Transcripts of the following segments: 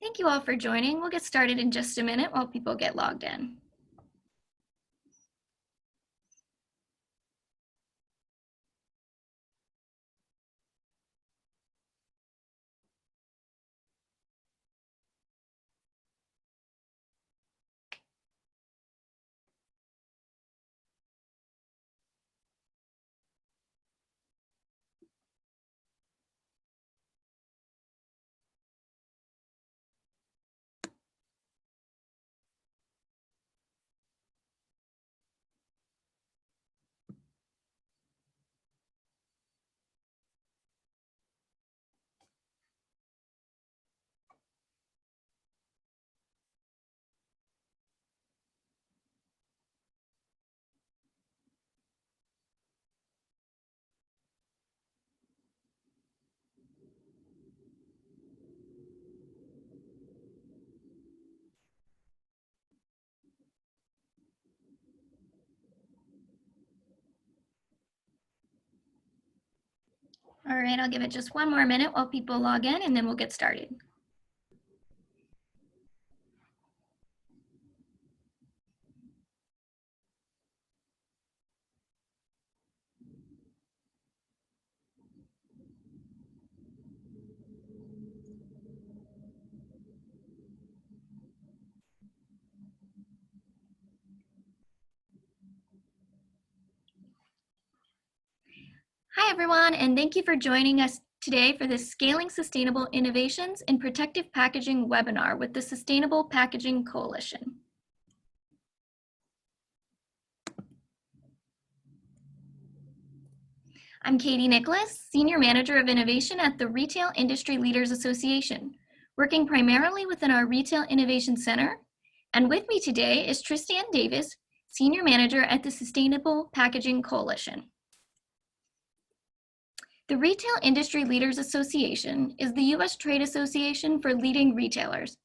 Thank you all for joining. We'll get started in just a minute while people get logged in. All right, I'll give it just one more minute while people log in and then we'll get started. Hi everyone, and thank you for joining us today for this Scaling Sustainable Innovations in Protective Packaging webinar with the Sustainable Packaging Coalition. I'm Katie Nicholas, Senior Manager of Innovation at the Retail Industry Leaders Association, working primarily within our Retail Innovation Center. And with me today is Tristan Davis, Senior Manager at the Sustainable Packaging Coalition. The Retail Industry Leaders Association is the U.S. trade association for leading retailers.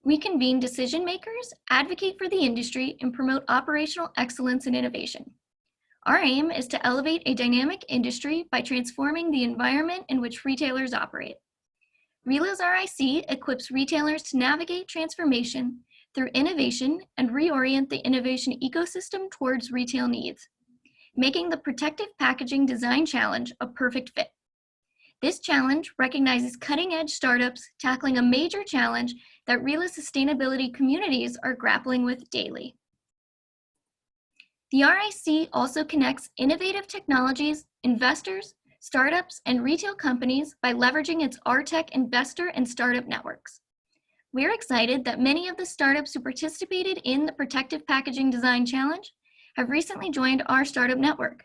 We convene decision makers, advocate for the industry, and promote operational excellence and innovation. Our aim is to elevate a dynamic industry by transforming the environment in which retailers operate. RELA's RIC equips retailers to navigate transformation through innovation and reorient the innovation ecosystem towards retail needs, making the Protective Packaging Design Challenge a perfect fit. This challenge recognizes cutting-edge startups tackling a major challenge that RELA sustainability communities are grappling with daily. The RIC also connects innovative technologies, investors, startups, and retail companies by leveraging its RTech investor and startup networks. We're excited that many of the startups who participated in the Protective Packaging Design Challenge have recently joined our startup network.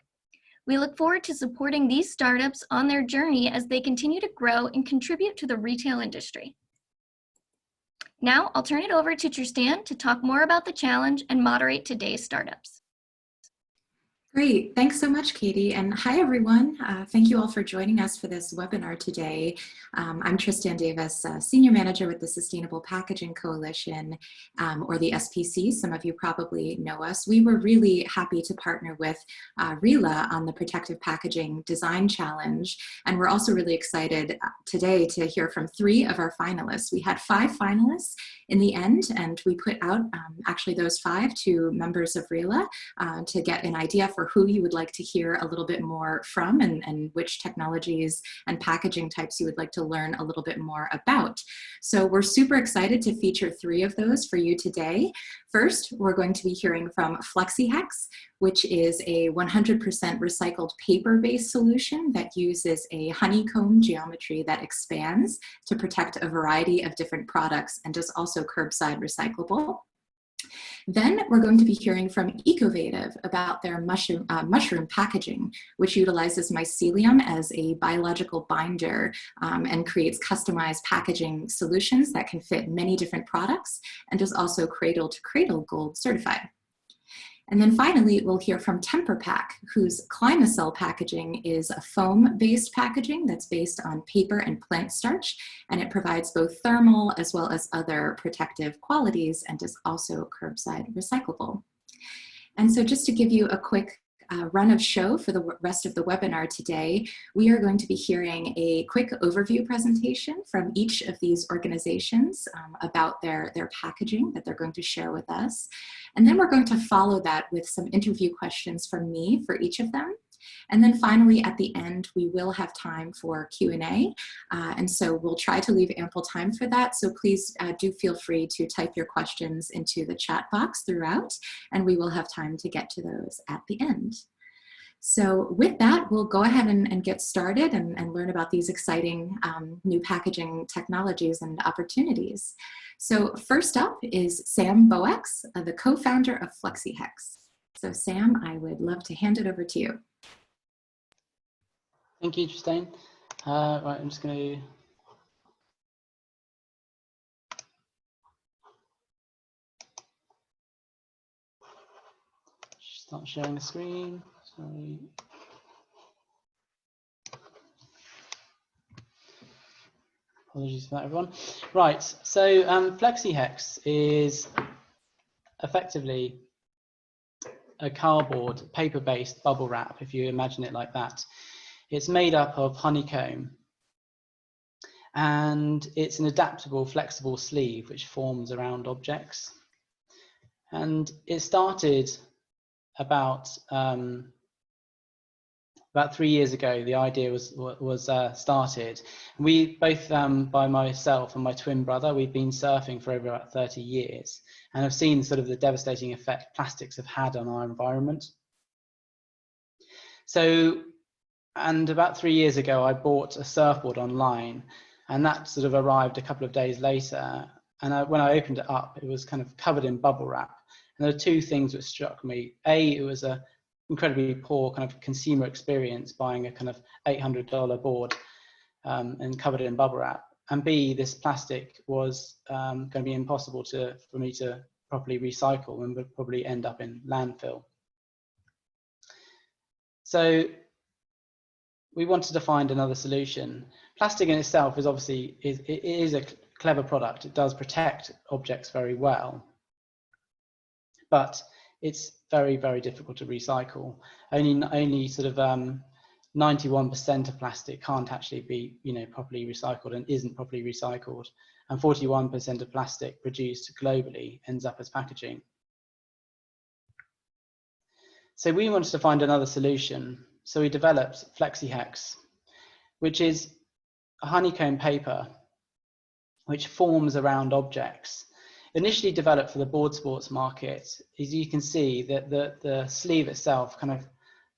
We look forward to supporting these startups on their journey as they continue to grow and contribute to the retail industry. Now I'll turn it over to Tristan to talk more about the challenge and moderate today's startups. Great, thanks so much, Katie, and hi everyone. Thank you all for joining us for this webinar today. I'm Tristan Davis, Senior Manager with the Sustainable Packaging Coalition, or the SPC. Some of you probably know us. We were really happy to partner with RELA on the Protective Packaging Design Challenge, and we're also really excited today to hear from 3 of our finalists. We had 5 finalists in the end, and we put out actually those 5 to members of RELA to get an idea for who you would like to hear a little bit more from and which technologies and packaging types you would like to learn a little bit more about. So we're super excited to feature 3 of those for you today. First, we're going to be hearing from FlexiHex, which is a 100% recycled paper-based solution that uses a honeycomb geometry that expands to protect a variety of different products and is also curbside recyclable. Then we're going to be hearing from Ecovative about their mushroom packaging, which utilizes mycelium as a biological binder and creates customized packaging solutions that can fit many different products and is also Cradle to Cradle Gold certified. And then finally, we'll hear from TemperPak, whose Climacell packaging is a foam-based packaging that's based on paper and plant starch, and it provides both thermal as well as other protective qualities and is also curbside recyclable. And so just to give you a quick run of show for the rest of the webinar today, we are going to be hearing a quick overview presentation from each of these organizations about their packaging that they're going to share with us. And then we're going to follow that with some interview questions from me for each of them. And then finally, at the end, we will have time for Q&A. And so we'll try to leave ample time for that. So please do feel free to type your questions into the chat box throughout, and we will have time to get to those at the end. So with that, we'll go ahead and get started and learn about these exciting new packaging technologies and opportunities. So first up is Sam Boex, the co-founder of FlexiHex. So Sam, I would love to hand it over to you. Thank you, Justine. Right, I'm just going to start sharing the screen. Sorry. Apologies for that, everyone. Right, so FlexiHex is effectively a cardboard, paper-based bubble wrap, if you imagine it like that. It's made up of honeycomb, and it's an adaptable, flexible sleeve which forms around objects. And it started about 3 years ago. The idea was started. We both, by myself and my twin brother, we've been surfing for over 30 years and have seen sort of the devastating effect plastics have had on our environment. So, and about 3 years ago, I bought a surfboard online, and that sort of arrived a couple of days later. And when I opened it up, it was kind of covered in bubble wrap. And there are two things that struck me. A, it was a incredibly poor kind of consumer experience buying a kind of $800 board and covered it in bubble wrap. And B, this plastic was going to be impossible for me to properly recycle and would probably end up in landfill. So we wanted to find another solution. Plastic in itself is obviously it is a clever product. It does protect objects very well, but it's very, very difficult to recycle. Only sort of 91% of plastic can't actually be, properly recycled and isn't properly recycled, and 41% of plastic produced globally ends up as packaging. So we wanted to find another solution. So we developed FlexiHex, which is a honeycomb paper which forms around objects. Initially developed for the board sports market, as you can see that the sleeve itself kind of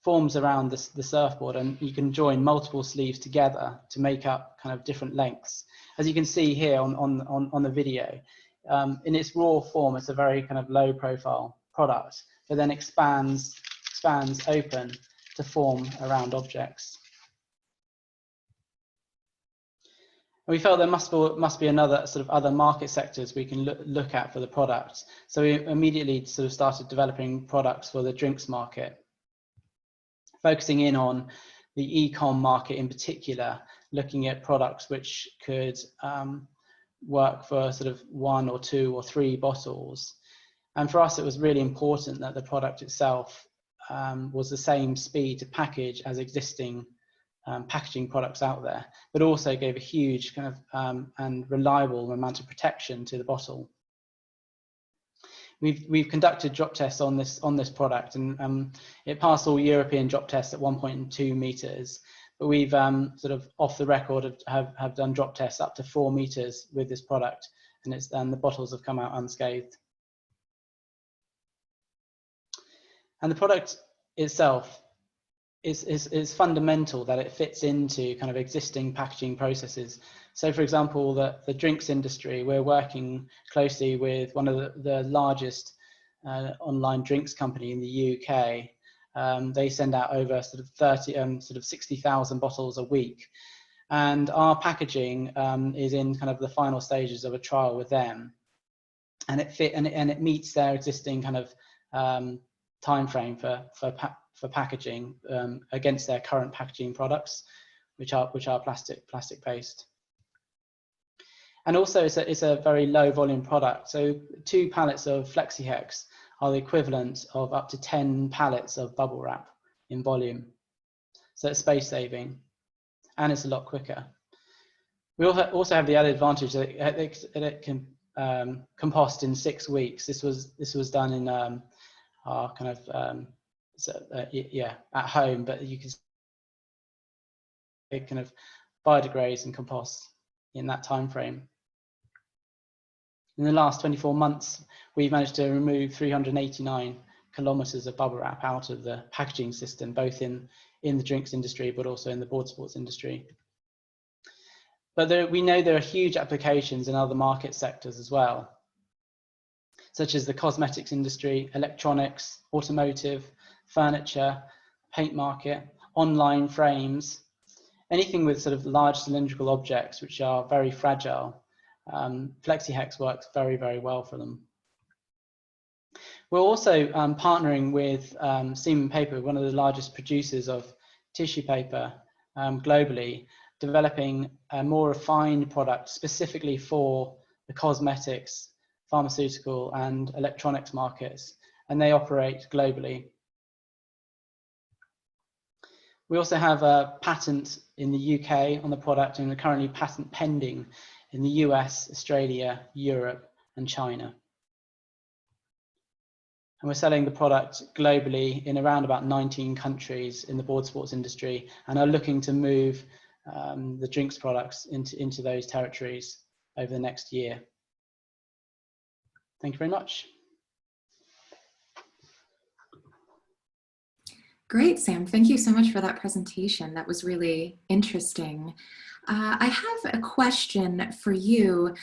forms around the surfboard, and you can join multiple sleeves together to make up kind of different lengths. As you can see here on the video, in its raw form, it's a very kind of low profile product, but then expands open to form around objects. And we felt there must be another sort of other market sectors we can look at for the product. So we immediately sort of started developing products for the drinks market, focusing in on the e-com market in particular, looking at products which could work for sort of 1 or 2 or 3 bottles. And for us, it was really important that the product itself was the same speed to package as existing packaging products out there, but also gave a huge kind of and reliable amount of protection to the bottle. We've conducted drop tests on this product, and it passed all European drop tests at 1.2 meters. But we've sort of off the record have done drop tests up to 4 meters with this product, and the bottles have come out unscathed. And the product itself is fundamental that it fits into kind of existing packaging processes. So for example, the drinks industry, we're working closely with one of the largest online drinks company in the UK. They send out over sort of 60,000 bottles a week. And our packaging is in kind of the final stages of a trial with them. And it meets their existing kind of time frame for packaging against their current packaging products, which are plastic based. And also it's a very low volume product. So 2 pallets of FlexiHex are the equivalent of up to 10 pallets of bubble wrap. in volume. So it's space saving, and it's a lot quicker. We also have the added advantage that it can compost in 6 weeks. This was done in our kind of at home, but you can, it kind of biodegrades and composts in that time frame. In the last 24 months, we've managed to remove 389 kilometers of bubble wrap out of the packaging system, both in the drinks industry, but also in the board sports industry. But we know there are huge applications in other market sectors as well, such as the cosmetics industry, electronics, automotive, furniture, paint market, online frames, anything with sort of large cylindrical objects which are very fragile. FlexiHex works very, very well for them. We're also partnering with Seaman Paper, one of the largest producers of tissue paper globally, developing a more refined product specifically for the cosmetics, pharmaceutical and electronics markets, and they operate globally. We also have a patent in the UK on the product, and we're currently patent pending in the US, Australia, Europe and China. And we're selling the product globally in around about 19 countries in the board sports industry, and are looking to move the drinks products into those territories over the next year. Thank you very much. Great, Sam. Thank you so much for that presentation. That was really interesting. I have a question for you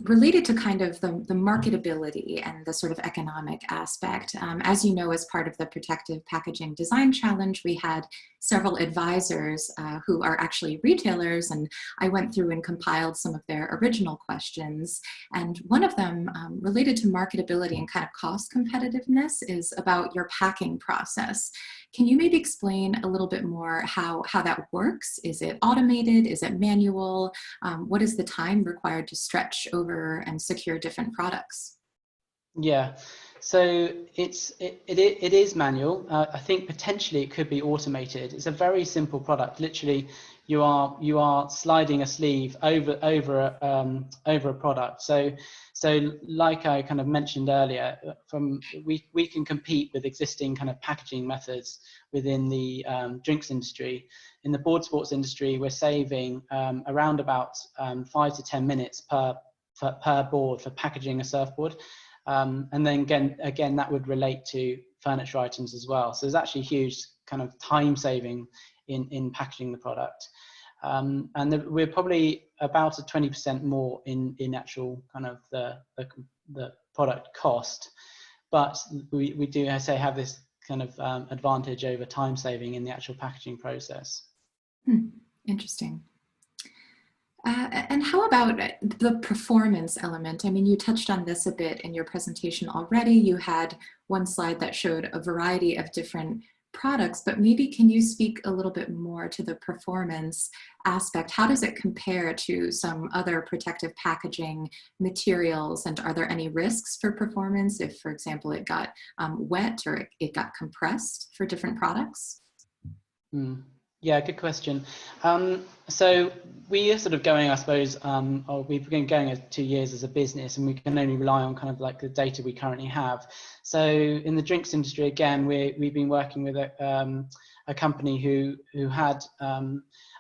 related to kind of the marketability and the sort of economic aspect. As you know, as part of the Protective Packaging Design Challenge, we had several advisors who are actually retailers, and I went through and compiled some of their original questions. And one of them related to marketability and kind of cost competitiveness is about your packing process. Can you maybe explain a little bit more how that works? Is it automated? Is it manual? What is the time required to stretch over and secure different products? Yeah, so it is manual. I think potentially it could be automated. It's a very simple product. Literally, you are sliding a sleeve over a product. So like I kind of mentioned earlier, we can compete with existing kind of packaging methods within the drinks industry. In the board sports industry, we're saving around about 5 to 10 minutes per board for packaging a surfboard. And then again, that would relate to furniture items as well. So there's actually huge kind of time saving in packaging the product. And we're probably about a 20% more in actual kind of the product cost, but we do, as I say, have this kind of advantage over time saving in the actual packaging process. Interesting. And how about the performance element? I mean, you touched on this a bit in your presentation already. You had one slide that showed a variety of different products, but maybe can you speak a little bit more to the performance aspect? How does it compare to some other protective packaging materials? And are there any risks for performance if, for example, it got wet or it got compressed for different products? Yeah, good question. So we are sort of going, I suppose, we've been going 2 years as a business, and we can only rely on kind of like the data we currently have. So in the drinks industry, again, we've been working with a company who had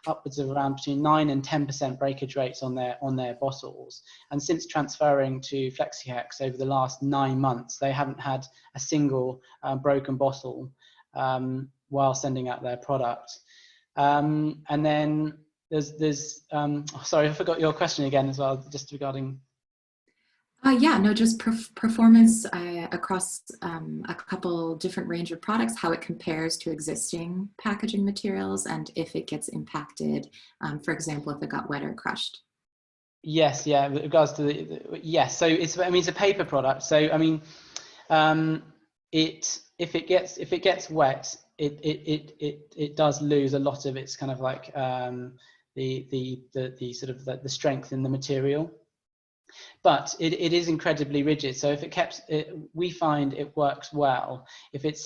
upwards of around between 9 and 10% breakage rates on their bottles. And since transferring to FlexiHex over the last 9 months, they haven't had a single broken bottle while sending out their product. And then there's sorry, I forgot your question again as well, just regarding. Yeah, no, just performance across a couple different range of products, how it compares to existing packaging materials, and if it gets impacted, for example, if it got wet or crushed. Yes, yeah, with regards to yes, so it's a paper product. So I mean, if it gets wet, it does lose a lot of its kind of like the sort of the strength in the material, but it is incredibly rigid. So if we find it works well if it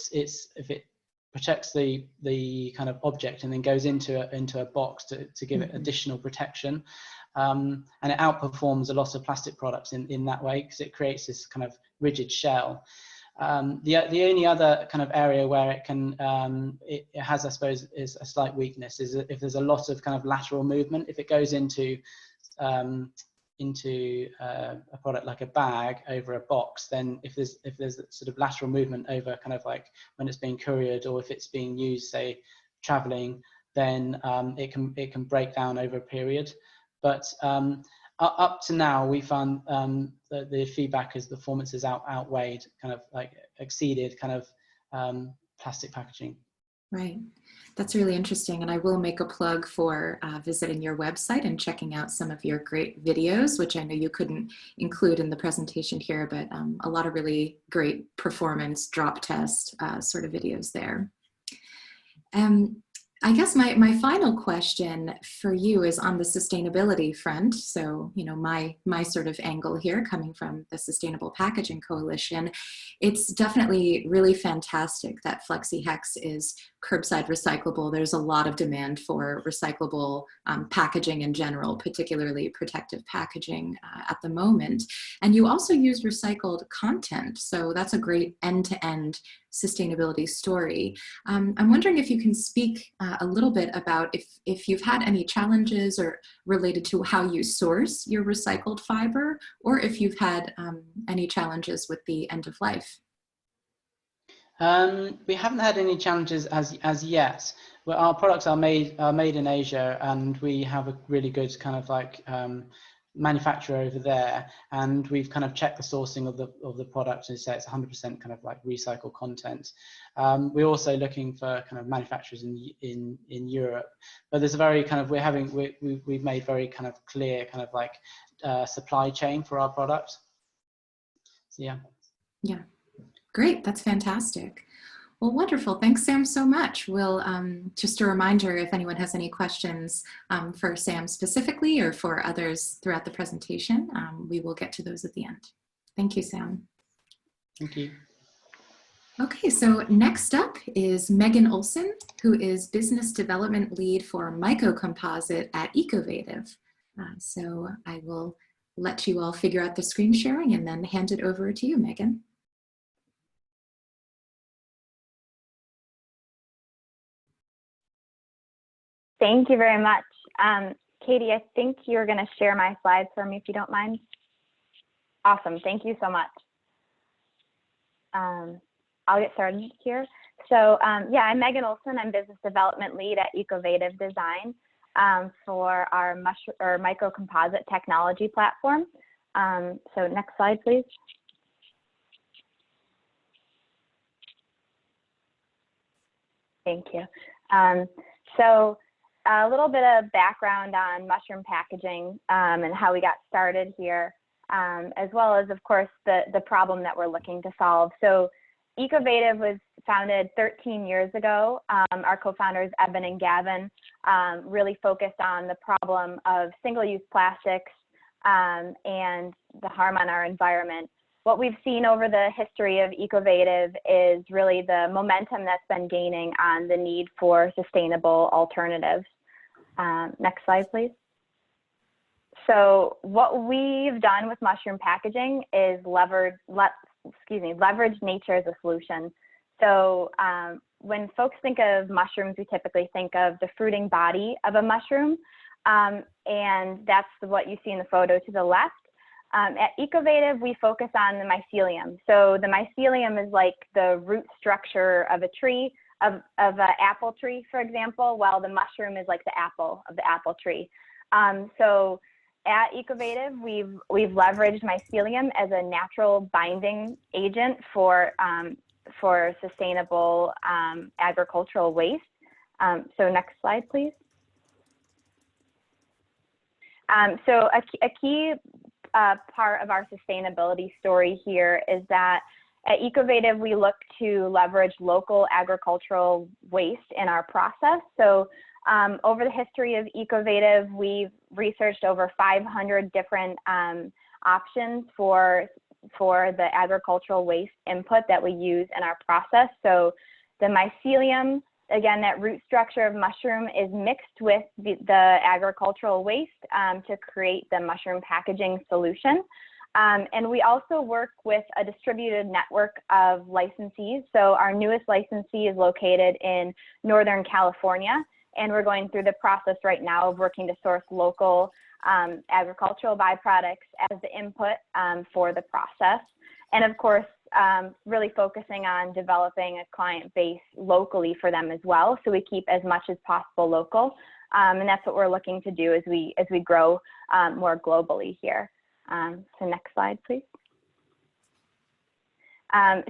protects the kind of object and then goes into a box to give it additional protection. And it outperforms a lot of plastic products in that way, because it creates this kind of rigid shell. The only other kind of area where it can it has, I suppose, is a slight weakness is if there's a lot of kind of lateral movement. If it goes into a product like a bag over a box, then if there's sort of lateral movement over kind of like when it's being couriered, or if it's being used, say, traveling, then it can break down over a period. But up to now, we found the feedback is the performance is outweighed, kind of like exceeded kind of plastic packaging. Right. That's really interesting. And I will make a plug for visiting your website and checking out some of your great videos, which I know you couldn't include in the presentation here, but a lot of really great performance drop test sort of videos there. I guess my final question for you is on the sustainability front. So, you know, my sort of angle here, coming from the Sustainable Packaging Coalition, it's definitely really fantastic that FlexiHex is curbside recyclable. There's a lot of demand for recyclable packaging in general, particularly protective packaging at the moment. And you also use recycled content. So that's a great end-to-end sustainability story. I'm wondering if you can speak a little bit about if you've had any challenges or related to how you source your recycled fiber, or if you've had any challenges with the end of life. We haven't had any challenges as yet. Well, our products are made in Asia, and we have a really good kind of like manufacturer over there, and we've kind of checked the sourcing of the product and say it's 100% kind of like recycled content. We're also looking for kind of manufacturers in Europe, but there's a very kind of we've made very kind of clear kind of like supply chain for our product. So yeah. Great, that's fantastic. Well, wonderful. Thanks, Sam, so much. We'll just a reminder, if anyone has any questions for Sam specifically or for others throughout the presentation, we will get to those at the end. Thank you, Sam. Thank you. Okay, so next up is Megan Olson, who is Business Development Lead for Myco-Composite at Ecovative. So I will let you all figure out the screen sharing and then hand it over to you, Megan. Thank you very much. Katie, I think you're going to share my slides for me if you don't mind. Awesome. Thank you so much. I'll get started here. So yeah, I'm Megan Olson. I'm Business Development Lead at Ecovative Design for our Myco-Composite technology platform. So next slide, please. Thank you. So a little bit of background on mushroom packaging and how we got started here, as well as, of course, the problem that we're looking to solve. So Ecovative was founded 13 years ago. Our co-founders, Evan and Gavin, really focused on the problem of single-use plastics and the harm on our environment. What we've seen over the history of Ecovative is really the momentum that's been gaining on the need for sustainable alternatives. Next slide, please. So what we've done with mushroom packaging is leverage nature as a solution. So when folks think of mushrooms, we typically think of the fruiting body of a mushroom, and that's what you see in the photo to the left. At Ecovative, we focus on the mycelium. So the mycelium is like the root structure of a tree, of an apple tree, for example, while the mushroom is like the apple of the apple tree. So at Ecovative, we've leveraged mycelium as a natural binding agent for sustainable agricultural waste. So next slide, please. So a key part of our sustainability story here is that at Ecovative, we look to leverage local agricultural waste in our process. So over the history of Ecovative, we've researched over 500 different options for the agricultural waste input that we use in our process. So The mycelium, again, that root structure of mushroom is mixed with the agricultural waste to create the mushroom packaging solution. And we also work with a distributed network of licensees. So our newest licensee is located in Northern California, and we're going through the process right now of working to source local agricultural byproducts as the input for the process. And of course, really focusing on developing a client base locally for them as well, so we keep as much as possible local. And that's what we're looking to do as we grow more globally here. So next slide, please.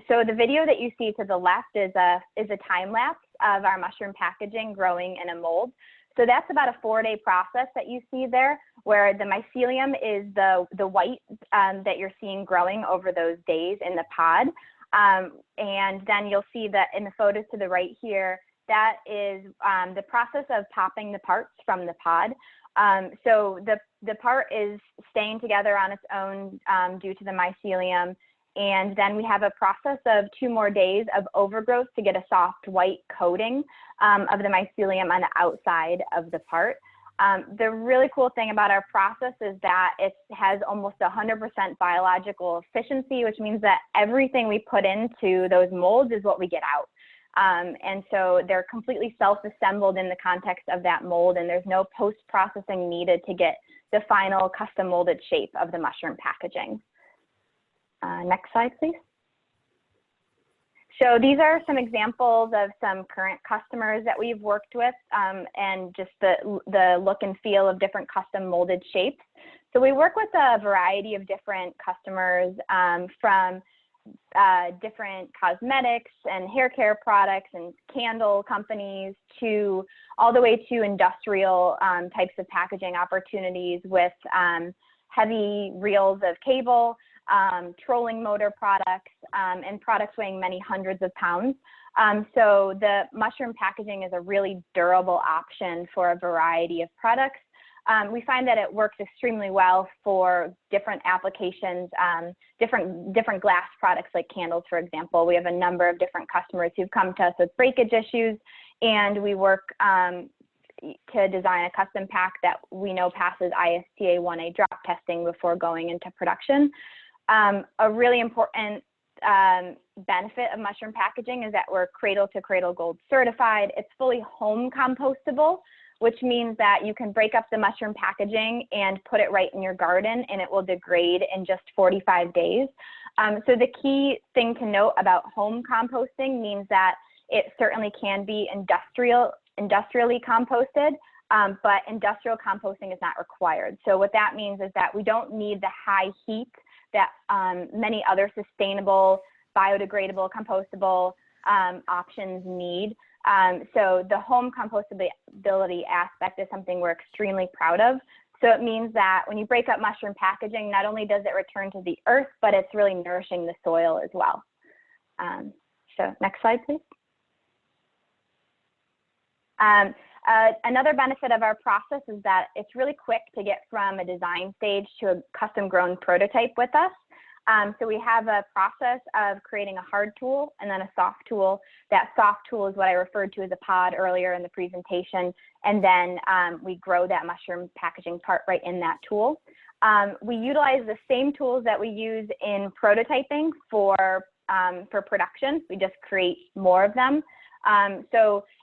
So the video that you see to the left is a time lapse of our mushroom packaging growing in a mold. So that's about a 4-day process that you see there, where the mycelium is the white that you're seeing growing over those days in the pod. And then you'll see that in the photos to the right here, that is the process of popping the parts from the pod. So the part is staying together on its own due to the mycelium. And then we have a process of 2 more days of overgrowth to get a soft white coating of the mycelium on the outside of the part. The really cool thing about our process is that it has almost 100% biological efficiency, which means that everything we put into those molds is what we get out. And so they're completely self-assembled in the context of that mold, and there's no post-processing needed to get the final custom molded shape of the mushroom packaging. Next slide, please. So these are some examples of some current customers that we've worked with and just the look and feel of different custom molded shapes. So we work with a variety of different customers from different cosmetics and hair care products and candle companies to all the way to industrial types of packaging opportunities with heavy reels of cable, trolling motor products, and products weighing many hundreds of pounds. So the mushroom packaging is a really durable option for a variety of products. We find that it works extremely well for different applications, different glass products like candles, for example. We have a number of different customers who've come to us with breakage issues, and we work to design a custom pack that we know passes ISTA 1A drop testing before going into production. A really important benefit of mushroom packaging is that we're Cradle to Cradle Gold certified. It's fully home compostable, which means that you can break up the mushroom packaging and put it right in your garden, and it will degrade in just 45 days. So the key thing to note about home composting means that it certainly can be industrially composted, but industrial composting is not required. So what that means is that we don't need the high heat that many other sustainable, biodegradable, compostable options need. So the home compostability aspect is something we're extremely proud of. So it means that when you break up mushroom packaging, not only does it return to the earth, but it's really nourishing the soil as well. So next slide, please. Another benefit of our process is that it's really quick to get from a design stage to a custom grown prototype with us. So we have a process of creating a hard tool and then a soft tool. That soft tool is what I referred to as a pod earlier in the presentation. And then we grow that mushroom packaging part right in that tool. We utilize the same tools that we use in prototyping for production. We just create more of them. And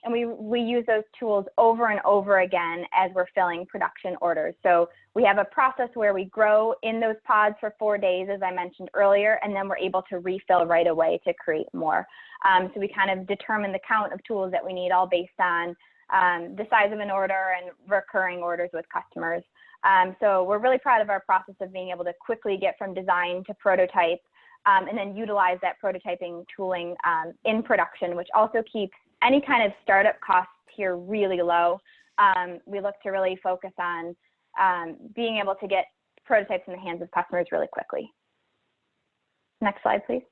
we use those tools over and over again as we're filling production orders. So we have a process where we grow in those pods for 4 days, as I mentioned earlier, and then we're able to refill right away to create more. So we kind of determine the count of tools that we need, all based on the size of an order and recurring orders with customers. So we're really proud of our process of being able to quickly get from design to prototype, and then utilize that prototyping tooling in production, which also keeps any kind of startup costs here really low. We look to really focus on being able to get prototypes in the hands of customers really quickly. Next slide, please.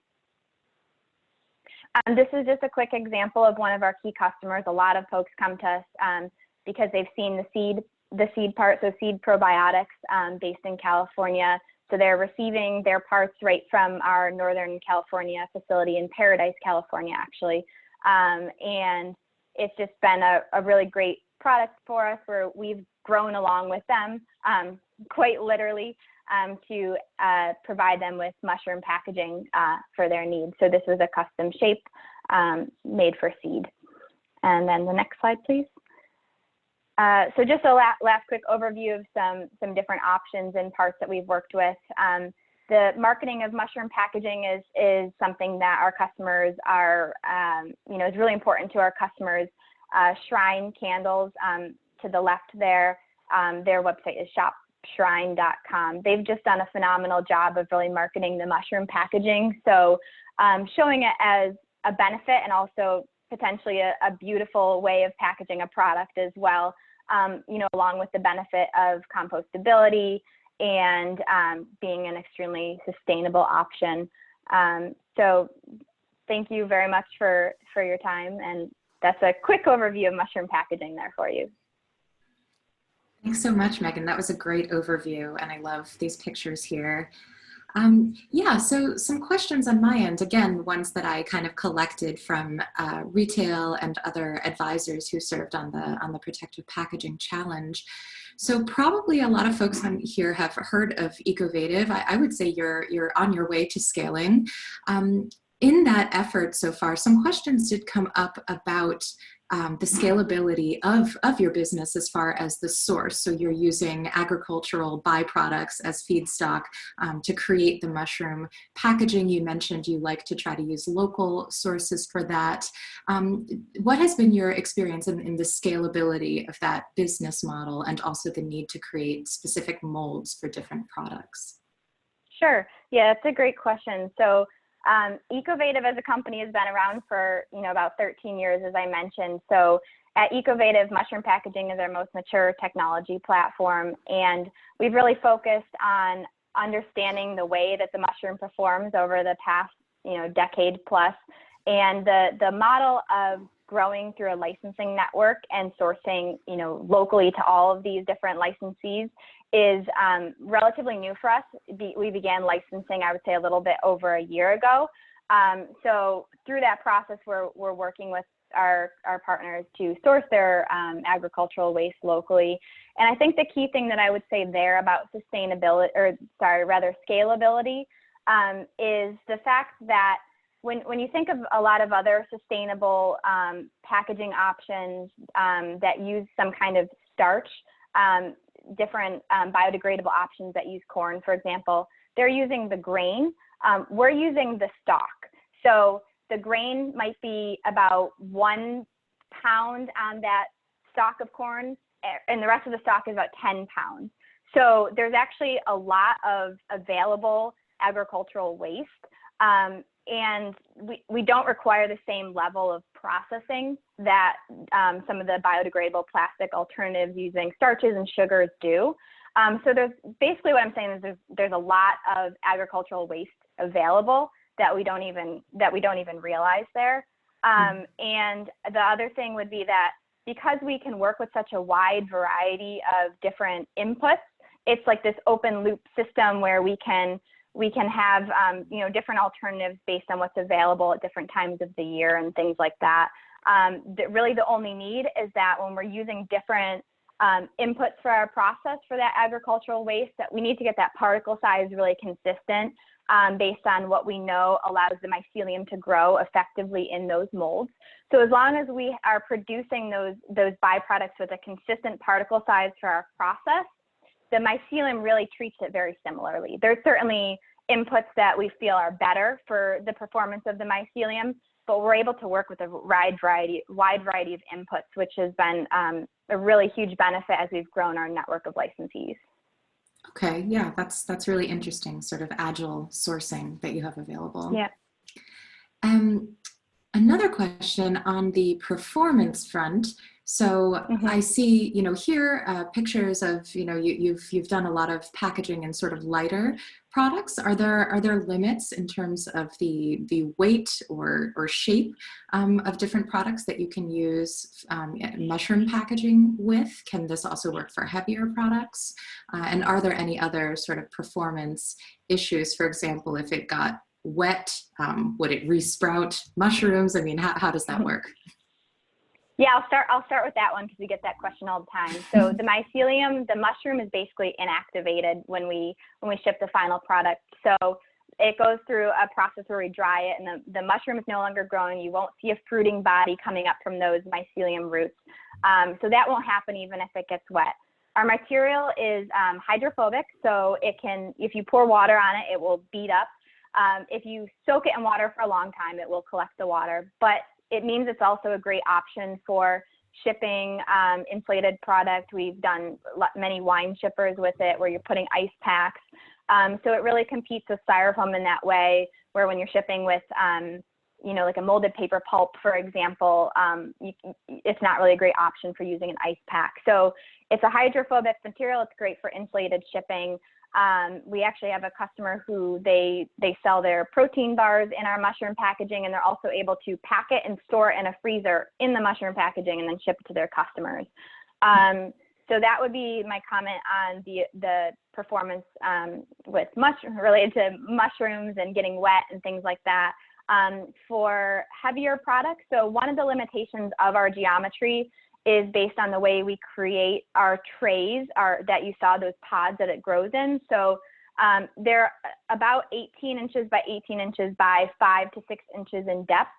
This is just a quick example of one of our key customers. A lot of folks come to us because they've seen the seed part, so Seed Probiotics, based in California. So they're receiving their parts right from our Northern California facility in Paradise, California, actually. And it's just been a really great product for us, where we've grown along with them, quite literally, to provide them with mushroom packaging for their needs. So this was a custom shape made for seed. And then the next slide, please. So just a last quick overview of some different options and parts that we've worked with. The marketing of mushroom packaging is something that our customers are, is really important to our customers. Shrine Candles, to the left there, their website is shopshrine.com. They've just done a phenomenal job of really marketing the mushroom packaging. So showing it as a benefit and also potentially a beautiful way of packaging a product as well, along with the benefit of compostability and being an extremely sustainable option. So thank you very much for your time. And that's a quick overview of mushroom packaging there for you. Thanks so much, Megan. That was a great overview, and I love these pictures here. Yeah, so some questions on my end, again, ones that I kind of collected from retail and other advisors who served on the Protective Packaging Challenge. So probably a lot of folks on here have heard of Ecovative. I would say you're on your way to scaling. In that effort so far, some questions did come up about the scalability of your business as far as the source. So you're using agricultural byproducts as feedstock to create the mushroom packaging. You mentioned you like to try to use local sources for that. What has been your experience in the scalability of that business model, and also the need to create specific molds for different products? Sure. Yeah, that's a great question. So Ecovative as a company has been around for, about 13 years, as I mentioned. So at Ecovative, mushroom packaging is our most mature technology platform. And we've really focused on understanding the way that the mushroom performs over the past, decade plus. And the model of growing through a licensing network and sourcing, locally to all of these different licensees is relatively new for us. We began licensing, I would say, a little bit over a year ago. So through that process, we're working with our partners to source their agricultural waste locally. And I think the key thing that I would say there about scalability, is the fact that when you think of a lot of other sustainable packaging options that use some kind of starch, different biodegradable options that use corn, for example, they're using the grain. We're using the stalk. So the grain might be about 1 pound on that stalk of corn, and the rest of the stalk is about 10 pounds. So there's actually a lot of available agricultural waste. And we don't require the same level of processing that some of the biodegradable plastic alternatives using starches and sugars do. So there's basically what I'm saying is there's a lot of agricultural waste available that we don't even realize there. And the other thing would be that because we can work with such a wide variety of different inputs, it's like this open loop system where we can have different alternatives based on what's available at different times of the year and things like that. Really the only need is that when we're using different inputs for our process for that agricultural waste, that we need to get that particle size really consistent based on what we know allows the mycelium to grow effectively in those molds. So as long as we are producing those byproducts with a consistent particle size for our process, the mycelium really treats it very similarly. There's certainly inputs that we feel are better for the performance of the mycelium, but we're able to work with a wide variety of inputs, which has been a really huge benefit as we've grown our network of licensees. Okay, yeah, that's really interesting, sort of agile sourcing that you have available. Yeah. Another question on the performance front. So I see, here pictures of, you've done a lot of packaging in sort of lighter products. Are there limits in terms of the weight or shape of different products that you can use mushroom packaging with? Can this also work for heavier products? And are there any other sort of performance issues? For example, if it got wet? Would it resprout mushrooms? I mean, how does that work? Yeah, I'll start with that one because we get that question all the time. So the mycelium, the mushroom is basically inactivated when we ship the final product. So it goes through a process where we dry it, and the mushroom is no longer growing. You won't see a fruiting body coming up from those mycelium roots. So that won't happen even if it gets wet. Our material is hydrophobic, so it can, if you pour water on it, it will beat up. If you soak it in water for a long time, it will collect the water, but it means it's also a great option for shipping inflated product. We've done many wine shippers with it where you're putting ice packs. So it really competes with styrofoam in that way, where when you're shipping with, you know, like a molded paper pulp, for example, it's not really a great option for using an ice pack. So it's a hydrophobic material. It's great for insulated shipping. We actually have a customer who they sell their protein bars in our mushroom packaging, and they're also able to pack it and store it in a freezer in the mushroom packaging and then ship it to their customers. So that would be my comment on the performance with related to mushrooms and getting wet and things like that. For heavier products, so one of the limitations of our geometry is based on the way we create our trays, that you saw those pods that it grows in. So they're about 18 inches by 18 inches by 5 to 6 inches in depth.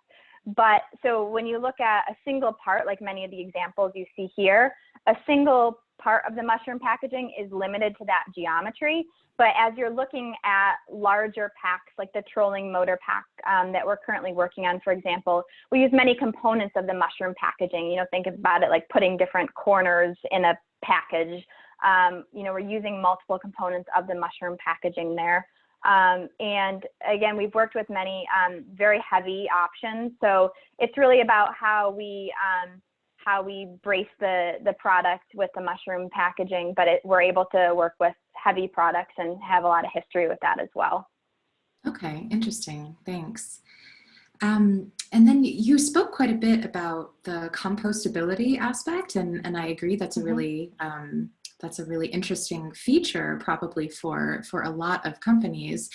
But so when you look at a single part, like many of the examples you see here, a single part of the mushroom packaging is limited to that geometry. But as you're looking at larger packs, like the trolling motor pack that we're currently working on, for example, we use many components of the mushroom packaging. You know, think about it like putting different corners in a package. You know, we're using multiple components of the mushroom packaging there. And again, we've worked with many very heavy options. So it's really about how we brace the product with the mushroom packaging, but we're able to work with heavy products and have a lot of history with that as well. Okay, interesting. Thanks. And then you spoke quite a bit about the compostability aspect, and I agree that's a really interesting feature probably for a lot of companies.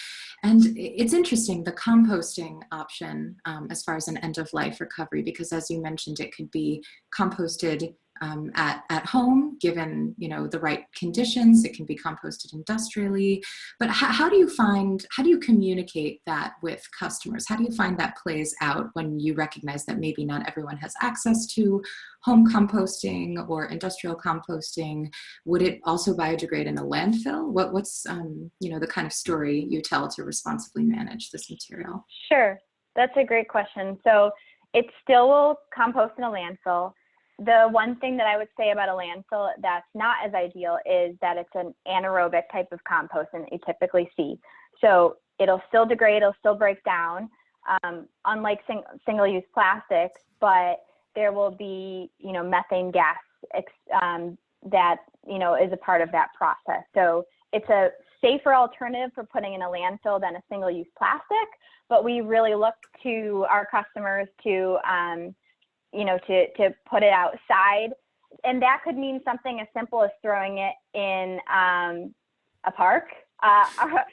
And it's interesting, the composting option as far as an end-of-life recovery, because as you mentioned, it could be composted at home, given, you know, the right conditions. It can be composted industrially. But how do you communicate that with customers? How do you find that plays out when you recognize that maybe not everyone has access to home composting or industrial composting? Would it also biodegrade in a landfill? What's you know, the kind of story you tell to responsibly manage this material? Sure, that's a great question. So it still will compost in a landfill. The one thing that I would say about a landfill that's not as ideal is that it's an anaerobic type of compost that you typically see. So it'll still degrade, it'll still break down, unlike single-use plastics, but there will be, you know, methane gas that, you know, is a part of that process. So it's a safer alternative for putting in a landfill than a single-use plastic, but we really look to our customers to you know, to put it outside. And that could mean something as simple as throwing it in a park. Our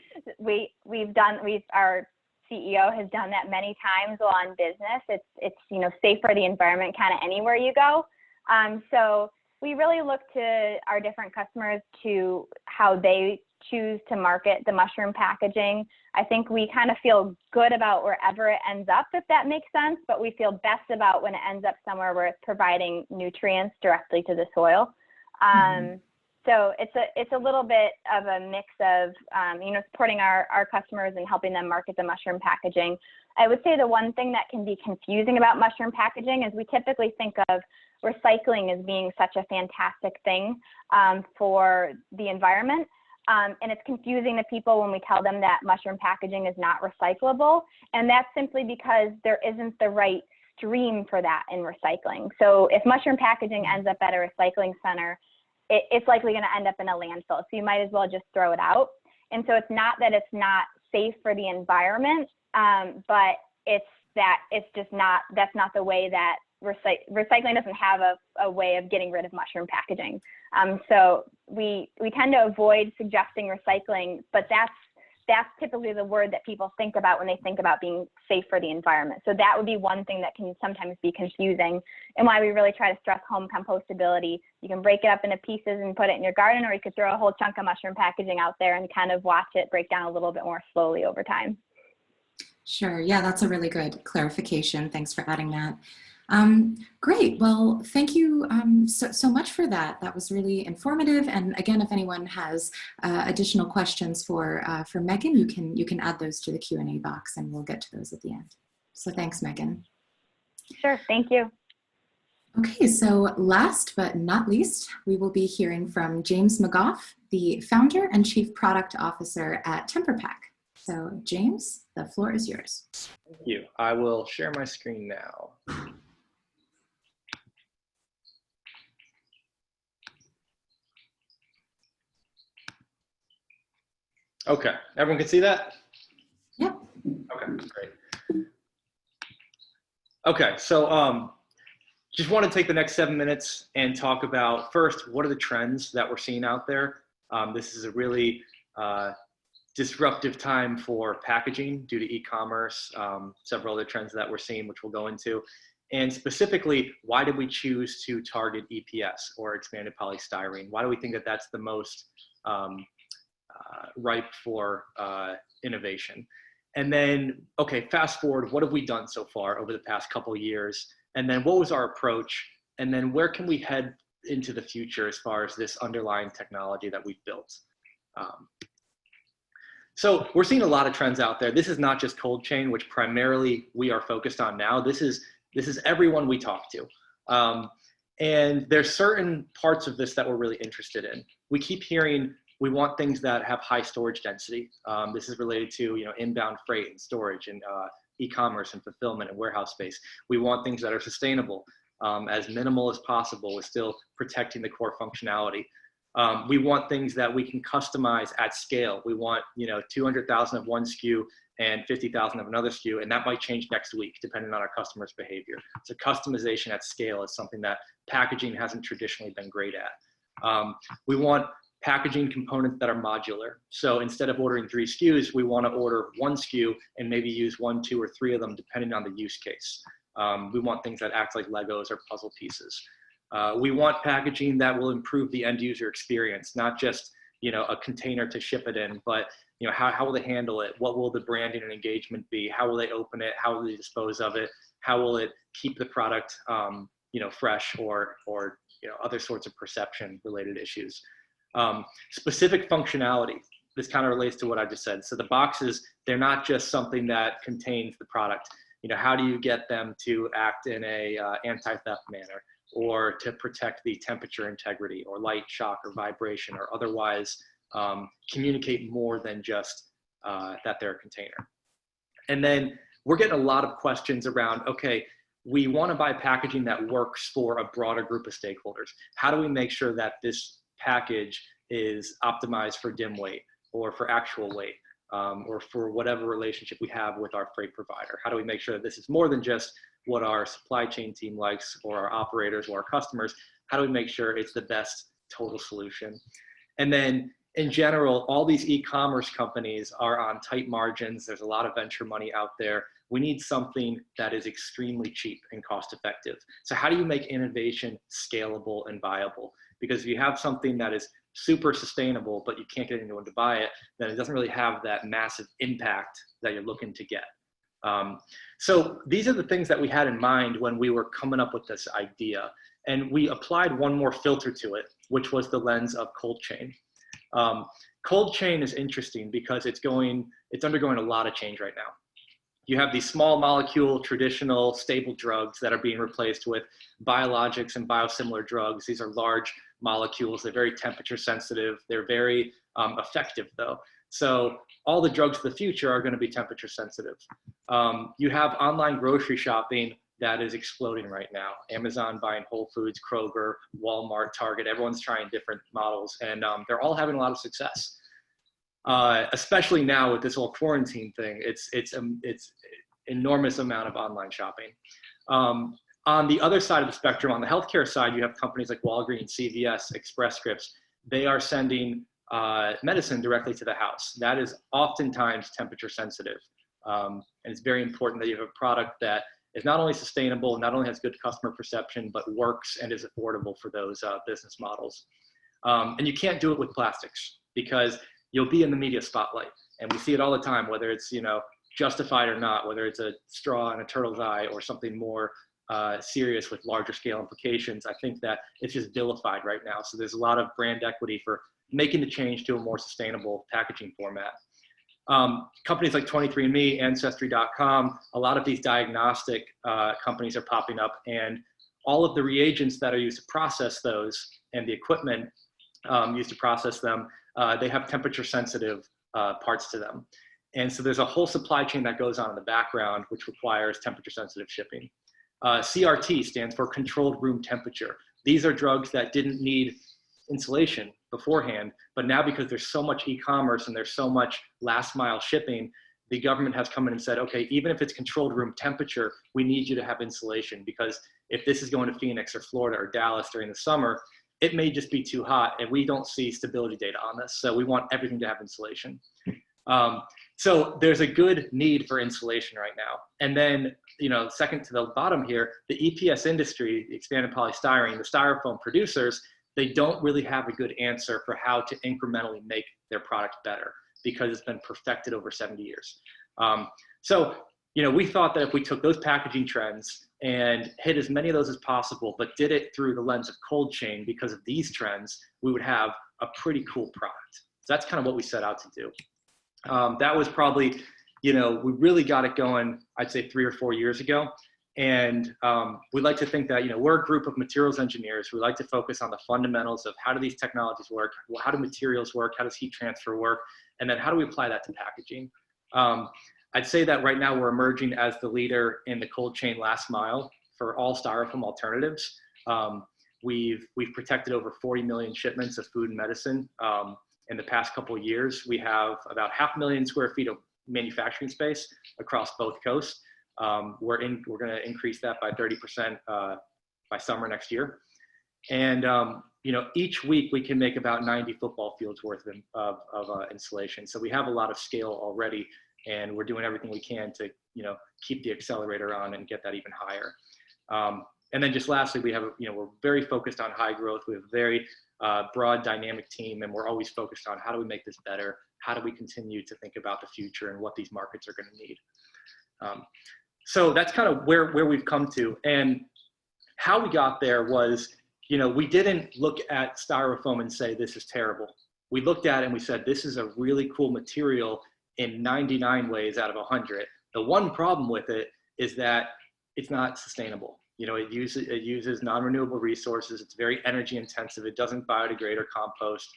CEO has done that many times while on business. It's you know, safe for the environment kind of anywhere you go. So we really look to our different customers to how they choose to market the mushroom packaging. I think we kind of feel good about wherever it ends up, if that makes sense, but we feel best about when it ends up somewhere where it's providing nutrients directly to the soil. So it's a little bit of a mix of, you know, supporting our customers and helping them market the mushroom packaging. I would say the one thing that can be confusing about mushroom packaging is we typically think of recycling as being such a fantastic thing for the environment. And it's confusing to people when we tell them that mushroom packaging is not recyclable. And that's simply because there isn't the right stream for that in recycling. So if mushroom packaging ends up at a recycling center, it's likely going to end up in a landfill. So you might as well just throw it out. And so it's not that it's not safe for the environment, but that's not the way that recycling doesn't have a way of getting rid of mushroom packaging. So we tend to avoid suggesting recycling, but that's that's typically the word that people think about when they think about being safe for the environment. So that would be one thing that can sometimes be confusing, and why we really try to stress home compostability. You can break it up into pieces and put it in your garden, or you could throw a whole chunk of mushroom packaging out there and kind of watch it break down a little bit more slowly over time. Sure. Yeah, that's a really good clarification. Thanks for adding that. Great. Well, thank you so much for that. That was really informative. And again, if anyone has additional questions for Megan, you can add those to the Q&A box, and we'll get to those at the end. So thanks, Megan. Sure. Thank you. Okay, so last but not least, we will be hearing from James McGough, the founder and chief product officer at TemperPak. So James, the floor is yours. Thank you. I will share my screen now. Okay, everyone can see that? Yep. Okay, great. Okay, so just want to take the next 7 minutes and talk about, first, what are the trends that we're seeing out there? This is a really disruptive time for packaging due to e-commerce, several other trends that we're seeing, which we'll go into. And specifically, why did we choose to target EPS, or expanded polystyrene? Why do we think that that's the most ripe for innovation? And then, okay, fast forward, what have we done so far over the past couple of years? And then what was our approach? And then where can we head into the future as far as this underlying technology that we've built? So we're seeing a lot of trends out there. This is not just cold chain, which primarily we are focused on now. This is everyone we talk to. And there's certain parts of this that we're really interested in. We keep hearing we want things that have high storage density. This is related to inbound freight and storage and e-commerce and fulfillment and warehouse space. We want things that are sustainable, as minimal as possible, with still protecting the core functionality. We want things that we can customize at scale. We want 200,000 of one SKU and 50,000 of another SKU, and that might change next week depending on our customers' behavior. So customization at scale is something that packaging hasn't traditionally been great at. We want packaging components that are modular. So instead of ordering 3 SKUs, we want to order 1 SKU and maybe use 1, 2, or 3 of them depending on the use case. We want things that act like Legos or puzzle pieces. We want packaging that will improve the end user experience, not just a container to ship it in, but how will they handle it? What will the branding and engagement be? How will they open it? How will they dispose of it? How will it keep the product fresh, or other sorts of perception related issues? Specific functionality. This kind of relates to what I just said. So the boxes, they're not just something that contains the product. How do you get them to act in a anti-theft manner, or to protect the temperature integrity, or light, shock, or vibration, or otherwise communicate more than just that they're a container? And then we're getting a lot of questions around, okay, we want to buy packaging that works for a broader group of stakeholders. How do we make sure that this package is optimized for dim weight, or for actual weight, or for whatever relationship we have with our freight provider? How do we make sure that this is more than just what our supply chain team likes, or our operators, or our customers? How do we make sure it's the best total solution? And then in general, all these e-commerce companies are on tight margins. There's a lot of venture money out there. We need something that is extremely cheap and cost effective. So how do you make innovation scalable and viable? Because if you have something that is super sustainable, but you can't get anyone to buy it, then it doesn't really have that massive impact that you're looking to get. So these are the things that we had in mind when we were coming up with this idea. And we applied one more filter to it, which was the lens of cold chain. Cold chain is interesting because it's undergoing a lot of change right now. You have these small molecule, traditional, stable drugs that are being replaced with biologics and biosimilar drugs. These are large molecules. They're very temperature sensitive. They're very effective though. So all the drugs of the future are going to be temperature sensitive. You have online grocery shopping that is exploding right now. Amazon buying Whole Foods, Kroger, Walmart, Target. Everyone's trying different models, and they're all having a lot of success. Especially now with this whole quarantine thing, it's enormous amount of online shopping. On the other side of the spectrum, on the healthcare side, you have companies like Walgreens, CVS, Express Scripts. They are sending medicine directly to the house. That is oftentimes temperature sensitive. And it's very important that you have a product that is not only sustainable, not only has good customer perception, but works and is affordable for those business models. And you can't do it with plastics because you'll be in the media spotlight. And we see it all the time, whether it's, justified or not, whether it's a straw in a turtle's eye or something more serious with larger scale implications. I think that it's just vilified right now. So there's a lot of brand equity for making the change to a more sustainable packaging format. Companies like 23andMe, Ancestry.com, a lot of these diagnostic companies are popping up, and all of the reagents that are used to process those and the equipment used to process them, they have temperature sensitive parts to them. And so there's a whole supply chain that goes on in the background, which requires temperature sensitive shipping. CRT stands for controlled room temperature. These are drugs that didn't need insulation beforehand, but now because there's so much e-commerce and there's so much last mile shipping, the government has come in and said, okay, even if it's controlled room temperature, we need you to have insulation, because if this is going to Phoenix or Florida or Dallas during the summer, it may just be too hot and we don't see stability data on this. So we want everything to have insulation. So there's a good need for insulation right now. And then, second to the bottom here, the EPS industry, the expanded polystyrene, the styrofoam producers, they don't really have a good answer for how to incrementally make their product better because it's been perfected over 70 years. We thought that if we took those packaging trends and hit as many of those as possible, but did it through the lens of cold chain because of these trends, we would have a pretty cool product. So that's kind of what we set out to do. That was probably, we really got it going, I'd say 3 or 4 years ago. And we like to think that, we're a group of materials engineers. We like to focus on the fundamentals of how do these technologies work? How do materials work? How does heat transfer work? And then how do we apply that to packaging? I'd say that right now we're emerging as the leader in the cold chain last mile for all styrofoam alternatives. We've protected over 40 million shipments of food and medicine. In the past couple of years, we have about 500,000 square feet of manufacturing space across both coasts. We're going to increase that by 30% by summer next year. And each week we can make about 90 football fields worth of insulation. So we have a lot of scale already, and we're doing everything we can to keep the accelerator on and get that even higher. And then just lastly, we have we're very focused on high growth. We have a very broad dynamic team, and we're always focused on how do we make this better? How do we continue to think about the future and what these markets are going to need? So that's kind of where we've come to. And how we got there was, we didn't look at styrofoam and say, this is terrible. We looked at it and we said, this is a really cool material in 99 ways out of 100. The one problem with it is that it's not sustainable. It uses non-renewable resources. It's very energy intensive. It doesn't biodegrade or compost.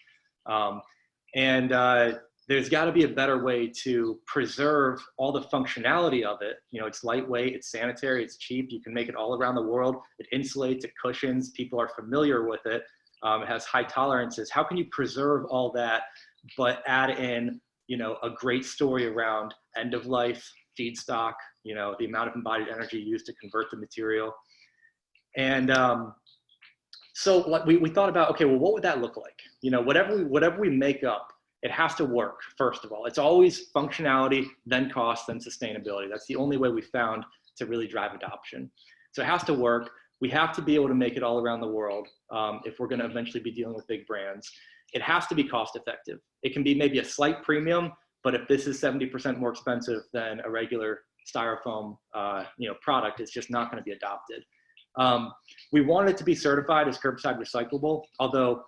There's got to be a better way to preserve all the functionality of it. It's lightweight, it's sanitary, it's cheap. You can make it all around the world. It insulates, it cushions. People are familiar with it. It has high tolerances. How can you preserve all that, but add in, a great story around end of life, feedstock, the amount of embodied energy used to convert the material. And so we thought about, okay, well, what would that look like? Whatever we make up, it has to work, first of all. It's always functionality, then cost, then sustainability. That's the only way we found to really drive adoption. So it has to work. We have to be able to make it all around the world if we're going to eventually be dealing with big brands. It has to be cost effective. It can be maybe a slight premium, but if this is 70% more expensive than a regular styrofoam product, it's just not going to be adopted. We wanted it to be certified as curbside recyclable, although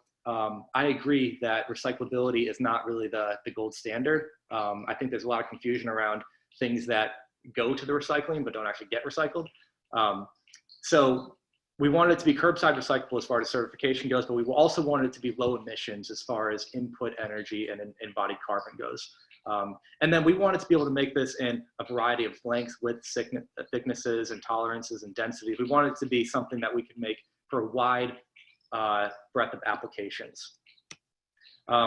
I agree that recyclability is not really the gold standard. I think there's a lot of confusion around things that go to the recycling but don't actually get recycled. So we wanted it to be curbside recyclable as far as certification goes, but we also wanted it to be low emissions as far as input energy and embodied carbon goes. And then we wanted to be able to make this in a variety of lengths, widths, thicknesses, and tolerances and densities. We wanted it to be something that we could make for a wide breadth of applications.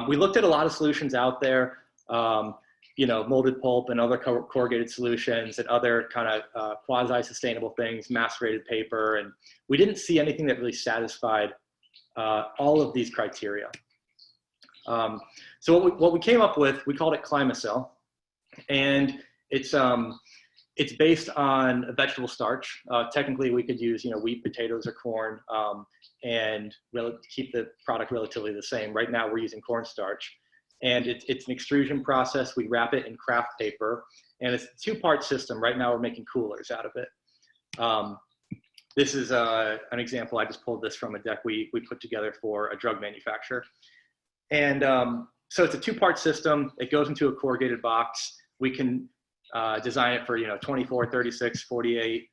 We looked at a lot of solutions out there, molded pulp and other corrugated solutions and other kind of quasi-sustainable things, macerated paper, and we didn't see anything that really satisfied all of these criteria. So what we came up with, we called it Climacell, and it's based on a vegetable starch. Technically, we could use wheat, potatoes, or corn, and keep the product relatively the same. Right now, we're using cornstarch, and it's an extrusion process. We wrap it in craft paper, and it's a two-part system. Right now, we're making coolers out of it. This is an example. I just pulled this from a deck we put together for a drug manufacturer. And so it's a two-part system. It goes into a corrugated box. We can design it for 24, 36, 48,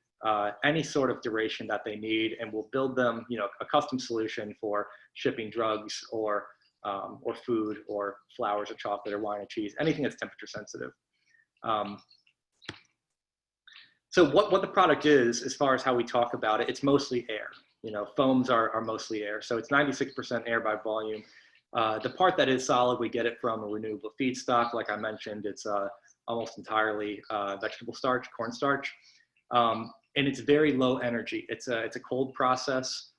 any sort of duration that they need, and we'll build them a custom solution for shipping drugs or food or flowers or chocolate or wine or cheese, anything that's temperature sensitive. So what the product is, as far as how we talk about it, it's mostly air. Foams are mostly air. So it's 96% air by volume. The part that is solid, we get it from a renewable feedstock. Like I mentioned, it's almost entirely vegetable starch, cornstarch. And it's very low energy. It's a cold process.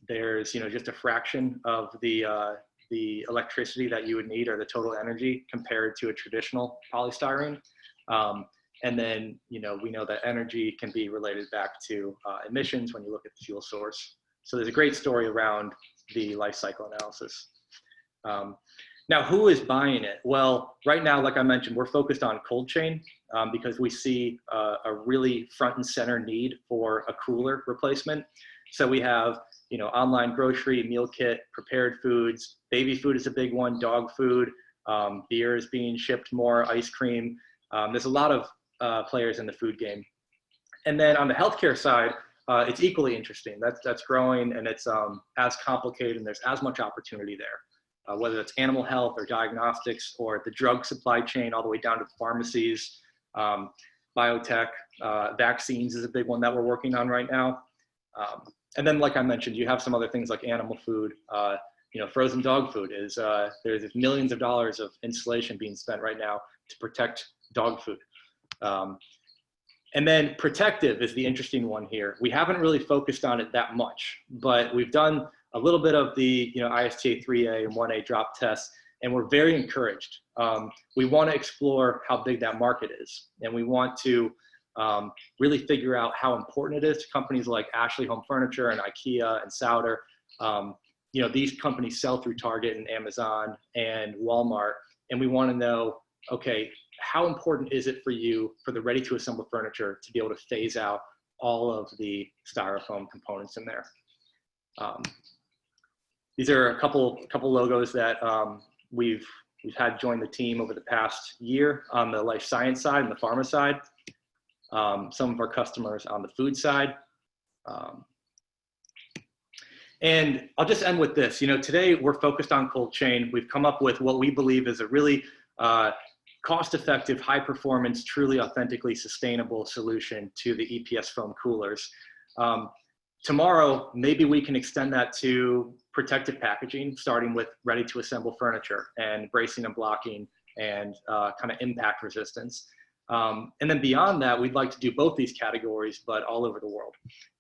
There's just a fraction of the electricity that you would need, or the total energy, compared to a traditional polystyrene. And then, we know that energy can be related back to emissions when you look at the fuel source. So there's a great story around the life cycle analysis. Now, who is buying it? Well, right now, like I mentioned, we're focused on cold chain because we see a really front and center need for a cooler replacement. So we have, online grocery, meal kit, prepared foods. Baby food is a big one, dog food. Beer is being shipped more, ice cream. There's a lot of players in the food game. And then on the healthcare side, it's equally interesting. That's growing, and it's as complicated, and there's as much opportunity there, whether it's animal health or diagnostics or the drug supply chain, all the way down to pharmacies, biotech, vaccines is a big one that we're working on right now. And then, like I mentioned, you have some other things like animal food. Frozen dog food is, there's millions of dollars of installation being spent right now to protect dog food. And then protective is the interesting one here. We haven't really focused on it that much, but we've done a little bit of the ISTA 3A and 1A drop tests, and we're very encouraged. We want to explore how big that market is, and we want to really figure out how important it is to companies like Ashley Home Furniture and IKEA and Souder. These companies sell through Target and Amazon and Walmart, and we want to know, okay, how important is it for you, for the ready-to-assemble furniture, to be able to phase out all of the styrofoam components in there? These are a couple logos that we've had join the team over the past year on the life science side and the pharma side. Some of our customers on the food side. And I'll just end with this. Today we're focused on cold chain. We've come up with what we believe is a really cost-effective, high-performance, truly authentically sustainable solution to the EPS foam coolers. Tomorrow, maybe we can extend that to protective packaging, starting with ready-to-assemble furniture and bracing and blocking and kind of impact resistance. And then beyond that, we'd like to do both these categories, but all over the world.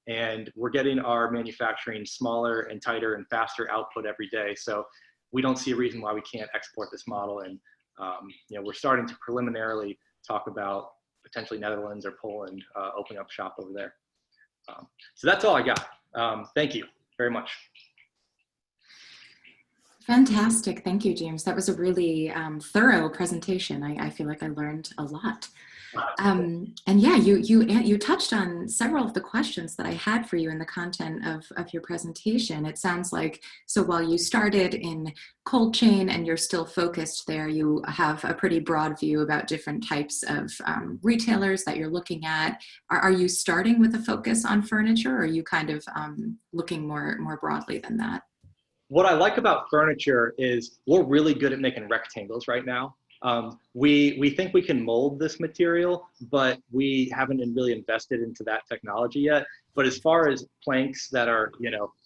And we're getting our manufacturing smaller and tighter and faster output every day. So we don't see a reason why we can't export this model. And we're starting to preliminarily talk about potentially Netherlands or Poland opening up shop over there. So that's all I got. Thank you very much. Fantastic. Thank you, James. That was a really thorough presentation. I feel like I learned a lot. And yeah, you touched on several of the questions that I had for you in the content of your presentation. It sounds like, so while you started in cold chain and you're still focused there, you have a pretty broad view about different types of retailers that you're looking at. Are you starting with a focus on furniture, or are you kind of looking more broadly than that? What I like about furniture is we're really good at making rectangles right now. We think we can mold this material, but we haven't really invested into that technology yet. But as far as planks that are,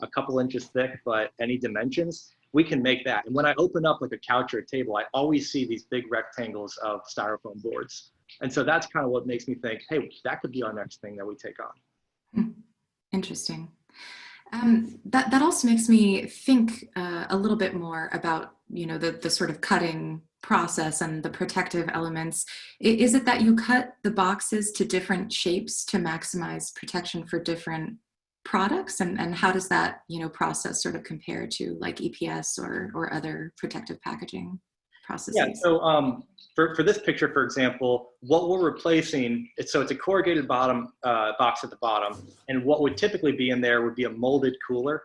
a couple inches thick, but any dimensions, we can make that. And when I open up like a couch or a table, I always see these big rectangles of styrofoam boards. And so that's kind of what makes me think, hey, that could be our next thing that we take on. Interesting. That also makes me think a little bit more about, the sort of cutting process and the protective elements. Is it that you cut the boxes to different shapes to maximize protection for different products? And how does that, process sort of compare to like EPS or other protective packaging processes? Yeah, so for this picture, for example, what we're replacing, it's a corrugated bottom box at the bottom, and what would typically be in there would be a molded cooler,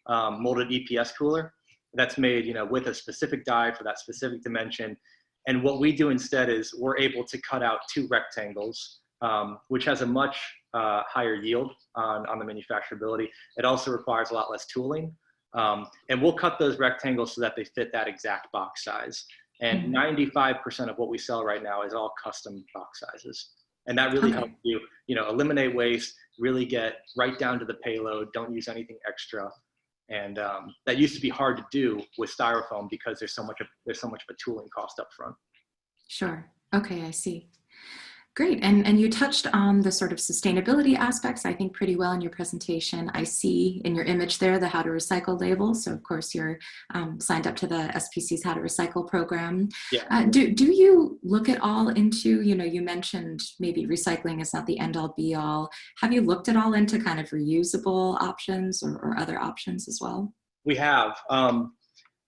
molded EPS cooler that's made, with a specific die for that specific dimension. And what we do instead is we're able to cut out 2 rectangles, which has a much higher yield on the manufacturability. It also requires a lot less tooling. And we'll cut those rectangles so that they fit that exact box size. And 95% of what we sell right now is all custom box sizes. And that really helps you, eliminate waste, really get right down to the payload, don't use anything extra. And that used to be hard to do with styrofoam because there's so much of a tooling cost up front. Sure. Okay, I see. Great. And you touched on the sort of sustainability aspects, I think, pretty well in your presentation. I see in your image there the How to Recycle label. So, of course, you're signed up to the SPC's How to Recycle program. Yeah. Do you look at all into, you mentioned maybe recycling is not the end-all be-all. Have you looked at all into kind of reusable options or other options as well? We have.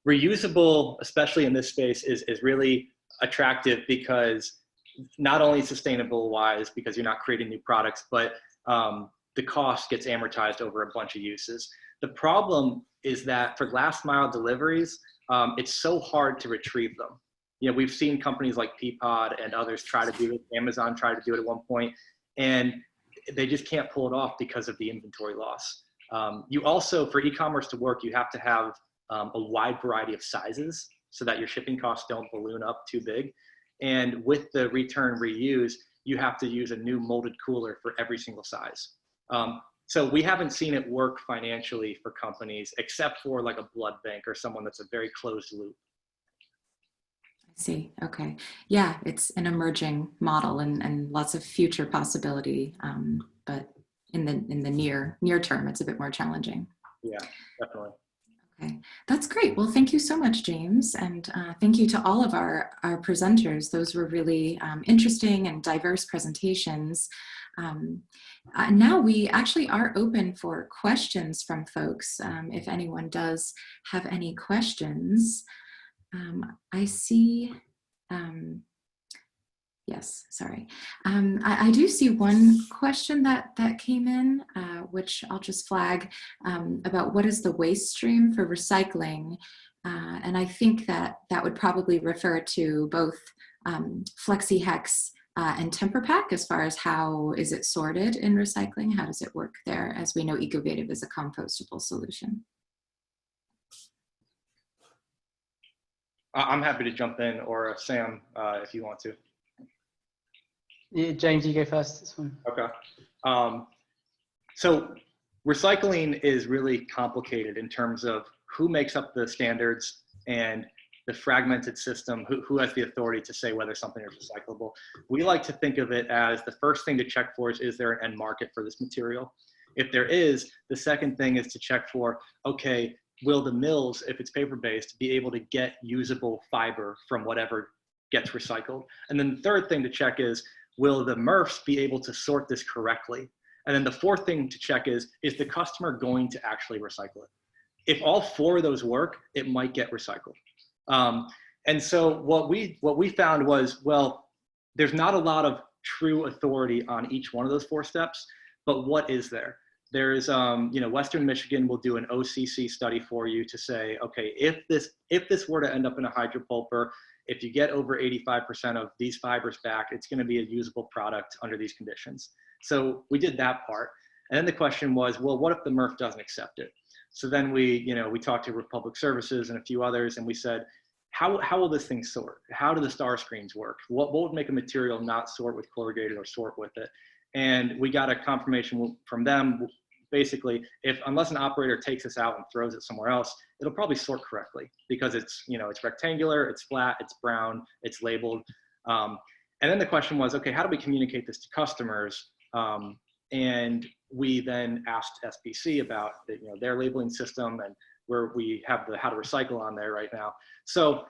Reusable, especially in this space, is really attractive because not only sustainable wise because you're not creating new products, but the cost gets amortized over a bunch of uses. The problem is that for last mile deliveries, it's so hard to retrieve them. We've seen companies like Peapod and others try to do it. Amazon tried to do it at one point, and they just can't pull it off because of the inventory loss. You also, for e-commerce to work, you have to have a wide variety of sizes so that your shipping costs don't balloon up too big. And with the return reuse, you have to use a new molded cooler for every single size. So we haven't seen it work financially for companies, except for like a blood bank or someone that's a very closed loop. I see. Okay. Yeah, it's an emerging model and lots of future possibility. But in the near term, it's a bit more challenging. Yeah, definitely. Okay, that's great. Well, thank you so much, James. And thank you to all of our presenters. Those were really interesting and diverse presentations. Now we actually are open for questions from folks. If anyone does have any questions, I see, yes, sorry. I do see one question that came in, which I'll just flag, about what is the waste stream for recycling? And I think that would probably refer to both FlexiHex and TemperPak as far as how is it sorted in recycling? How does it work there? As we know, Ecovative is a compostable solution. I'm happy to jump in, or Sam, if you want to. Yeah, James, you go first. This one. Okay. So recycling is really complicated in terms of who makes up the standards and the fragmented system, who has the authority to say whether something is recyclable. We like to think of it as the first thing to check for is there an end market for this material? If there is, the second thing is to check for, okay, will the mills, if it's paper-based, be able to get usable fiber from whatever gets recycled? And then the third thing to check is, will the MRFs be able to sort this correctly? And then the fourth thing to check is the customer going to actually recycle it? If all four of those work, it might get recycled. And so what we found was, well, there's not a lot of true authority on each one of those four steps, but what is there? There's, Western Michigan will do an OCC study for you to say, okay, if this were to end up in a hydropulper, if you get over 85% of these fibers back, it's going to be a usable product under these conditions. So we did that part. And then the question was, well, what if the MRF doesn't accept it? So then we talked to Republic Services and a few others, and we said, how will this thing sort? How do the star screens work? What would make a material not sort with corrugated or sort with it? And we got a confirmation from them. Basically, unless an operator takes this out and throws it somewhere else, it'll probably sort correctly because it's rectangular, it's flat, it's brown, it's labeled. And then the question was, okay, how do we communicate this to customers? And we then asked SBC about their labeling system, and where we have the how to recycle on there right now. So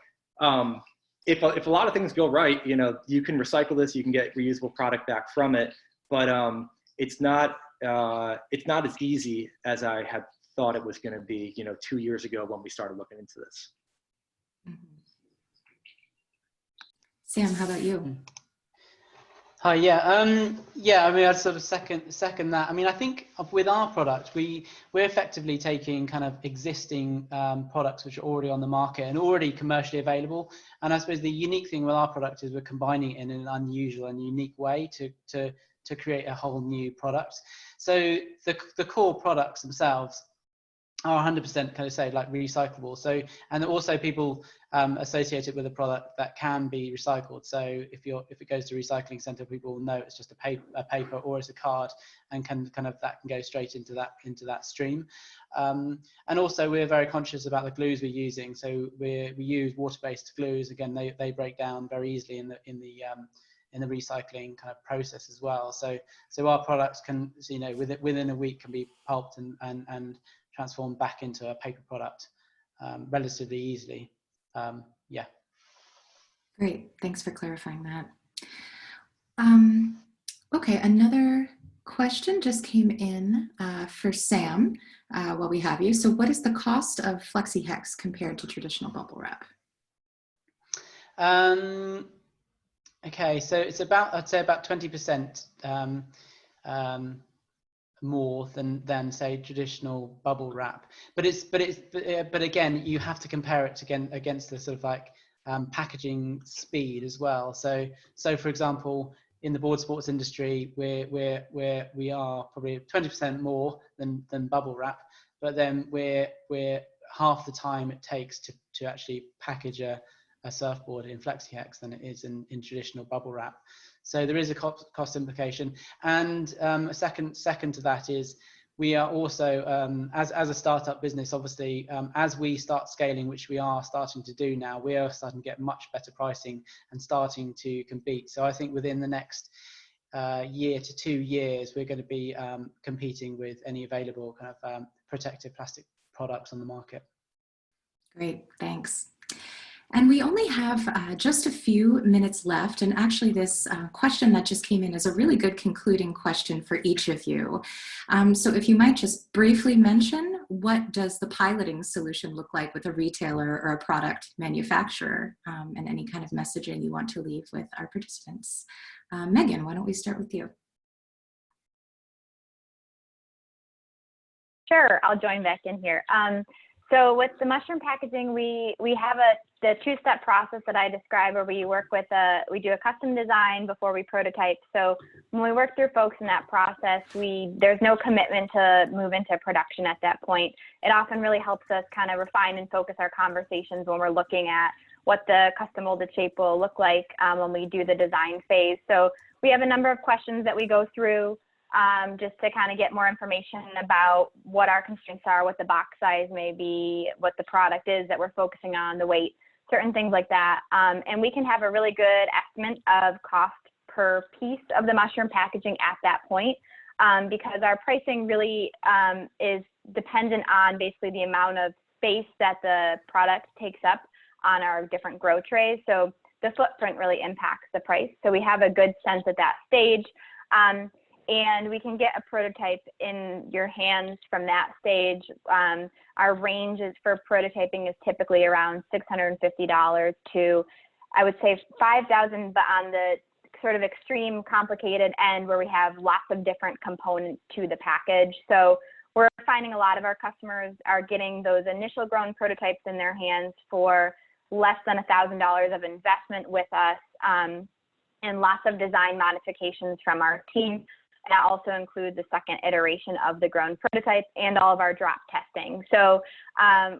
if a lot of things go right, you can recycle this, you can get reusable product back from it, but it's not as easy as I had thought it was going to be, 2 years ago when we started looking into this. Sam, how about you? Hi, yeah, yeah. I mean, I'd sort of second that. I mean, I think with our product, we're effectively taking kind of existing products which are already on the market and already commercially available. And I suppose the unique thing with our product is we're combining it in an unusual and unique way to create a whole new product. So the core products themselves are 100% kind of say like recyclable. So, and also people associate it with a product that can be recycled. So if it goes to a recycling center, people will know it's just a paper or it's a card, and that can go straight into that stream. And also we're very conscious about the glues we're using. So we use water-based glues. Again, they break down very easily in the recycling kind of process as well. So our products can, within a week can be pulped and transformed back into a paper product relatively easily. Yeah. Great, thanks for clarifying that. Okay, another question just came in for Sam while we have you. So what is the cost of FlexiHex compared to traditional bubble wrap? Okay, so it's I'd say about 20% more than say traditional bubble wrap, but again, you have to compare it against the sort of like packaging speed as well. So for example, in the board sports industry, we are probably 20% more than bubble wrap, but then we're half the time it takes to actually package a surfboard in FlexiHex than it is in traditional bubble wrap. So there is a cost implication. And a second to that is we are also, as a startup business, obviously, as we start scaling, which we are starting to do now, we are starting to get much better pricing and starting to compete. So I think within the next year to 2 years, we're going to be competing with any available kind of protective plastic products on the market. Great, thanks. And we only have just a few minutes left. And actually this question that just came in is a really good concluding question for each of you. So if you might just briefly mention, what does the piloting solution look like with a retailer or a product manufacturer, and any kind of messaging you want to leave with our participants. Megan, why don't we start with you? Sure, I'll join back in here. So with the mushroom packaging, we have the two-step process that I described, where we work with we do a custom design before we prototype. So when we work through folks in that process, there's no commitment to move into production at that point. It often really helps us kind of refine and focus our conversations when we're looking at what the custom molded shape will look like when we do the design phase. So we have a number of questions that we go through just to kind of get more information about what our constraints are, what the box size may be, what the product is that we're focusing on, the weight, certain things like that. And we can have a really good estimate of cost per piece of the mushroom packaging at that point, because our pricing really is dependent on basically the amount of space that the product takes up on our different grow trays. So the footprint really impacts the price. So we have a good sense at that stage. And we can get a prototype in your hands from that stage. Our range for prototyping is typically around $650 to, I would say, $5,000, but on the sort of extreme complicated end where we have lots of different components to the package. So we're finding a lot of our customers are getting those initial grown prototypes in their hands for less than $1,000 of investment with us, and lots of design modifications from our team. That also includes the second iteration of the grown prototype and all of our drop testing. So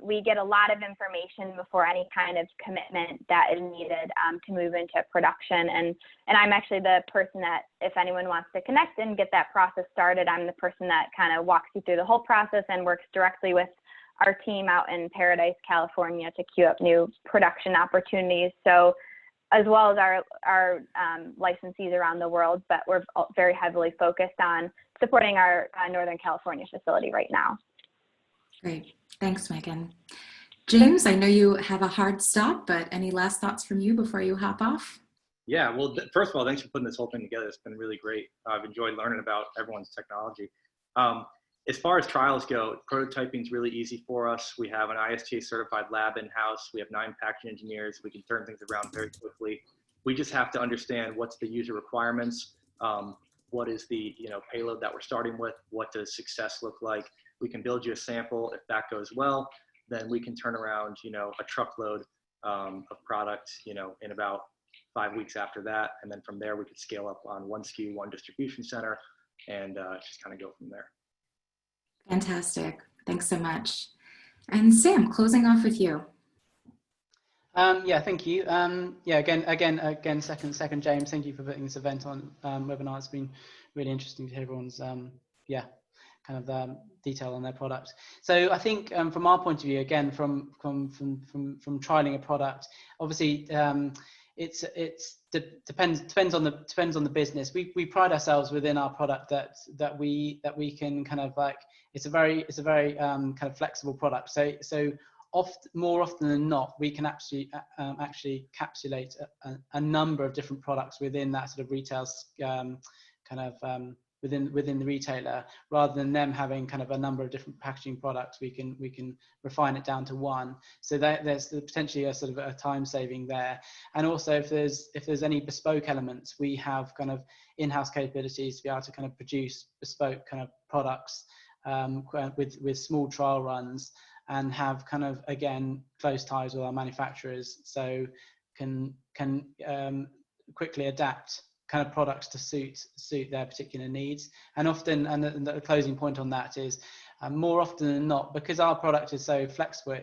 we get a lot of information before any kind of commitment that is needed to move into production. And I'm actually the person that, if anyone wants to connect and get that process started, I'm the person that kind of walks you through the whole process and works directly with our team out in Paradise, California, to queue up new production opportunities. So, as well as our licensees around the world, but we're very heavily focused on supporting our Northern California facility right now. Great. Thanks, Megan. James, I know you have a hard stop, but any last thoughts from you before you hop off? Yeah, well, first of all, thanks for putting this whole thing together. It's been really great. I've enjoyed learning about everyone's technology. As far as trials go, prototyping is really easy for us. We have an ISTA certified lab in-house. We have 9 packaging engineers. We can turn things around very quickly. We just have to understand what's the user requirements, what is the payload that we're starting with, what does success look like. We can build you a sample. If that goes well, then we can turn around a truckload of product in about 5 weeks after that, and then from there we could scale up on 1 SKU, 1 distribution center, and just kind of go from there. Fantastic. Thanks so much. And Sam, closing off with you. Yeah, thank you. Yeah, again, second, James, thank you for putting this event on webinar. It's been really interesting to hear everyone's detail on their product. So I think from our point of view, again, from trialing a product, obviously depends on the business. We pride ourselves within our product that we can kind of like, it's a very kind of flexible product. So more often than not, we can actually encapsulate a number of different products within that sort of retail within the retailer, rather than them having kind of a number of different packaging products. We can refine it down to one, so that there's potentially a sort of a time saving there. And also, if there's any bespoke elements, we have kind of in-house capabilities to be able to kind of produce bespoke kind of products with small trial runs, and have kind of, again, close ties with our manufacturers, so can quickly adapt kind of products to suit their particular needs. And often, and the closing point on that is, more often than not, because our product is so flexible,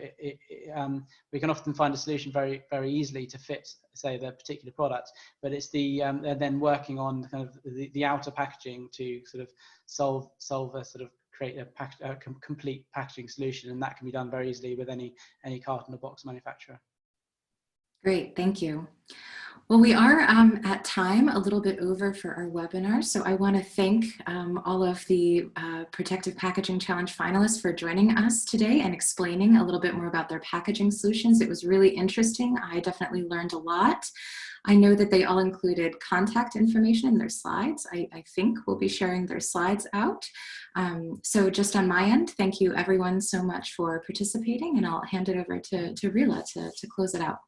we can often find a solution very, very easily to fit, say, the particular product. But it's then working on kind of the outer packaging to sort of solve a sort of create a complete packaging solution, and that can be done very easily with any carton or box manufacturer. Great, thank you. Well, we are at time, a little bit over for our webinar, so I want to thank all of the Protective Packaging Challenge finalists for joining us today and explaining a little bit more about their packaging solutions. It was really interesting. I definitely learned a lot. I know that they all included contact information in their slides. I think we'll be sharing their slides out. So just on my end, thank you everyone so much for participating, and I'll hand it over to Rila to close it out.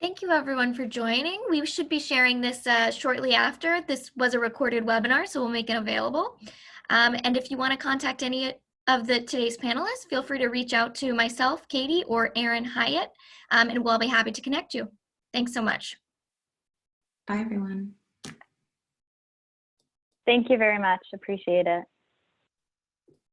Thank you everyone for joining. We should be sharing this shortly after. This was a recorded webinar, so we'll make it available. And if you want to contact any of today's panelists, feel free to reach out to myself, Katie, or Erin Hyatt, and we'll be happy to connect you. Thanks so much. Bye, everyone. Thank you very much. Appreciate it.